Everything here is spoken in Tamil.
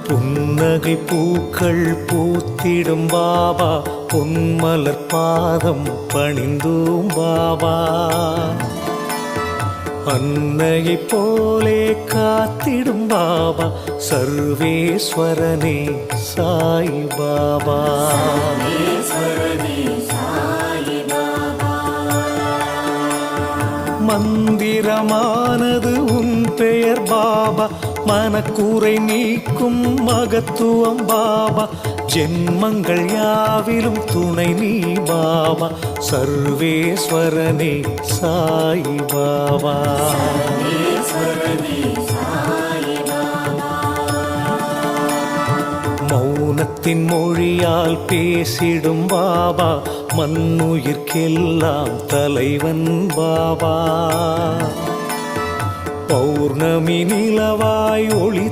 புன்னகை பூக்கள் பூத்திடும் பாபா, பொன்மலர் பாதம் பணிந்தோம் பாபா. அன்னையைப் போலே காத்திடும் பாபா, சர்வேஸ்வரனே சாய் பாபா. மந்திரமானது உன் பெயர் பாபா, மனக்கூரை நீக்கும் மகத்துவம் பாபா. ஜென்மங்கள் யாவிலும் துணை நீ பாபா, சர்வேஸ்வரனே சாய் பாபா. மௌனத்தின் மொழியால் பேசிடும் பாபா, மண்ணுயிர்க்கெல்லாம் தலைவன் பாபா. பௌர்ணமி நிலவாய் ஒளி